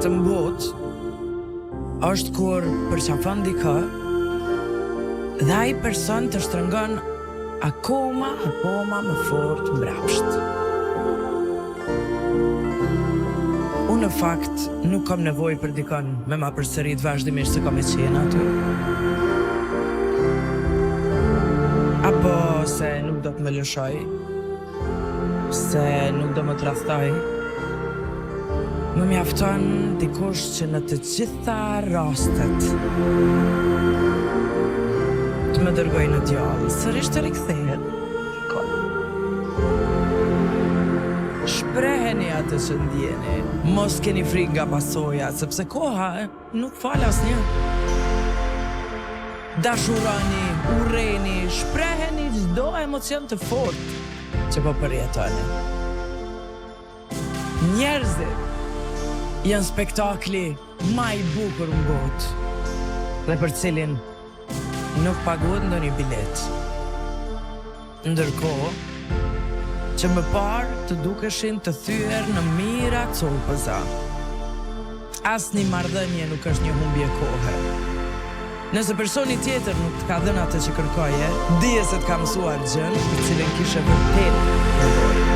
të mbot është kur përqafon dikë dhe ai person të shtrëngon akoma më fort mbrapsht. Unë në fakt nuk kam nevojë për dikon me ma përsërit vazhdimisht se kam e qenë aty. Apo se nuk do të më lëshoj, se nuk do më të rastoj. Më mjafton dikush që në të gjitha rastet të më dërgoj në djallë, sërish të rikthehet. Shpreheni atë që ndjeni, mos keni frikë nga pasoja, sepse koha nuk fal asnjë. Dashuroni, urreni, shpreheni çdo emocion të fortë që po përjetoni. Njerëzit janë spektakli ma i bukur në botë dhe për cilin nuk paguhet ndonjë bilet. Ndërkohë që më parë të dukeshin të thyer në mira copëza. Asnjë marrëdhënie nuk është një humbje kohe. Nëse personi tjetër nuk të ka dhënë atë që kërkoje, dije se të ka mësuar gjën, për cilën kishe vërtet nevojë.